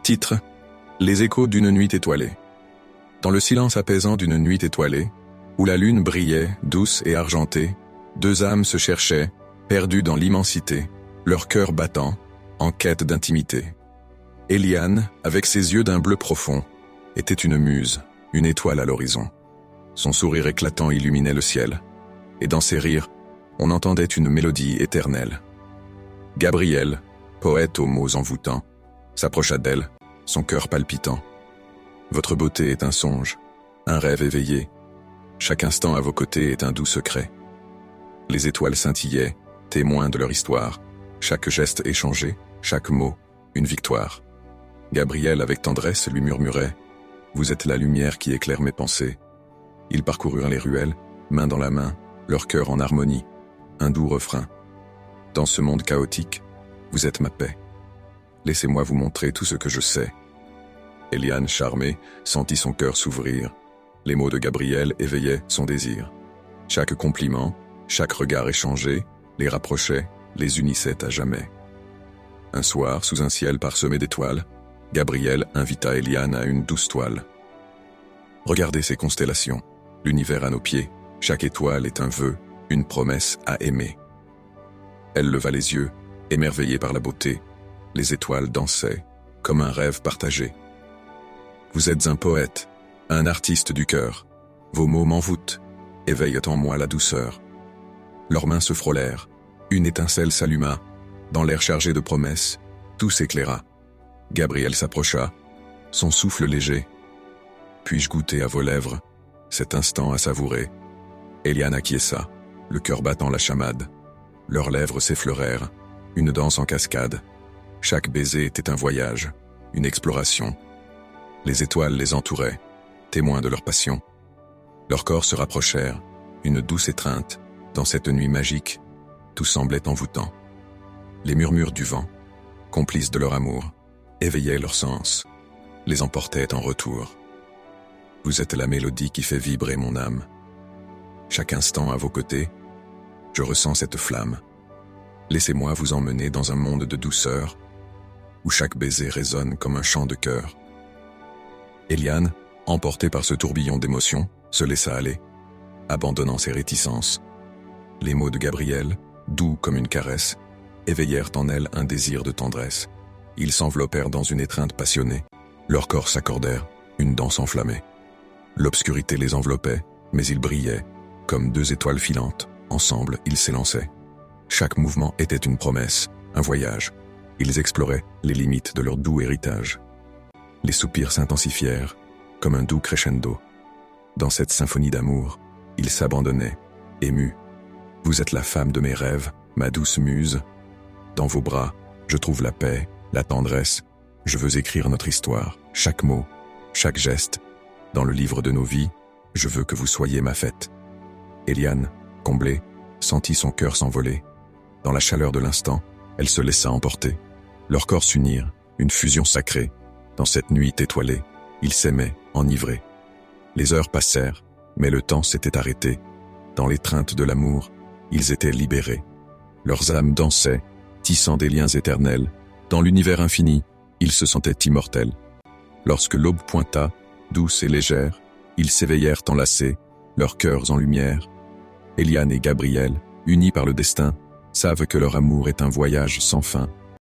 Titre: Les échos d'une nuit étoilée. Dans le silence apaisant d'une nuit étoilée, où la lune brillait, douce et argentée, deux âmes se cherchaient, perdues dans l'immensité, leur cœur battant, en quête d'intimité. Eliane, avec ses yeux d'un bleu profond, était une muse, une étoile à l'horizon. Son sourire éclatant illuminait le ciel, et dans ses rires, on entendait une mélodie éternelle. Gabriel, poète aux mots envoûtants, s'approcha d'elle, son cœur palpitant. Votre beauté est un songe, un rêve éveillé. Chaque instant à vos côtés est un doux secret. Les étoiles scintillaient, témoins de leur histoire. Chaque geste échangé, chaque mot, une victoire. Gabriel, avec tendresse, lui murmurait « Vous êtes la lumière qui éclaire mes pensées ». Ils parcoururent les ruelles, main dans la main, leur cœur en harmonie. Un doux refrain. Dans ce monde chaotique, vous êtes ma paix. Laissez-moi vous montrer tout ce que je sais. Eliane, charmée, sentit son cœur s'ouvrir. Les mots de Gabriel éveillaient son désir. Chaque compliment, chaque regard échangé, les rapprochait, les unissait à jamais. Un soir, sous un ciel parsemé d'étoiles, Gabriel invita Eliane à une douce toile. Regardez ces constellations, l'univers à nos pieds, chaque étoile est un vœu, une promesse à aimer. Elle leva les yeux, émerveillée par la beauté. Les étoiles dansaient, comme un rêve partagé. Vous êtes un poète, un artiste du cœur. Vos mots m'envoûtent, éveillent en moi la douceur. Leurs mains se frôlèrent, une étincelle s'alluma. Dans l'air chargé de promesses, tout s'éclaira. Gabriel s'approcha, son souffle léger. Puis-je goûter à vos lèvres, cet instant à savourer? Eliane acquiesça, le cœur battant la chamade. Leurs lèvres s'effleurèrent, une danse en cascade. Chaque baiser était un voyage, une exploration. Les étoiles les entouraient, témoins de leur passion. Leurs corps se rapprochèrent, une douce étreinte. Dans cette nuit magique, tout semblait envoûtant. Les murmures du vent, complices de leur amour, éveillaient leurs sens, les emportaient en retour. Vous êtes la mélodie qui fait vibrer mon âme. Chaque instant à vos côtés, je ressens cette flamme. Laissez-moi vous emmener dans un monde de douceur, où chaque baiser résonne comme un chant de cœur. Eliane, emportée par ce tourbillon d'émotions, se laissa aller, abandonnant ses réticences. Les mots de Gabriel, doux comme une caresse, éveillèrent en elle un désir de tendresse. Ils s'enveloppèrent dans une étreinte passionnée. Leurs corps s'accordèrent, une danse enflammée. L'obscurité les enveloppait, mais ils brillaient, comme deux étoiles filantes. Ensemble, ils s'élançaient. Chaque mouvement était une promesse, un voyage. Ils exploraient les limites de leur doux héritage. Les soupirs s'intensifièrent, comme un doux crescendo. Dans cette symphonie d'amour, ils s'abandonnaient, émus. Vous êtes la femme de mes rêves, ma douce muse. Dans vos bras, je trouve la paix, la tendresse. Je veux écrire notre histoire, chaque mot, chaque geste. Dans le livre de nos vies, je veux que vous soyez ma fête. Eliane, comblée, sentit son cœur s'envoler. Dans la chaleur de l'instant, elle se laissa emporter. Leurs corps s'unirent, une fusion sacrée. Dans cette nuit étoilée, ils s'aimaient, enivrés. Les heures passèrent, mais le temps s'était arrêté. Dans l'étreinte de l'amour, ils étaient libérés. Leurs âmes dansaient, tissant des liens éternels. Dans l'univers infini, ils se sentaient immortels. Lorsque l'aube pointa, douce et légère, ils s'éveillèrent enlacés, leurs cœurs en lumière. Eliane et Gabriel, unis par le destin, savent que leur amour est un voyage sans fin.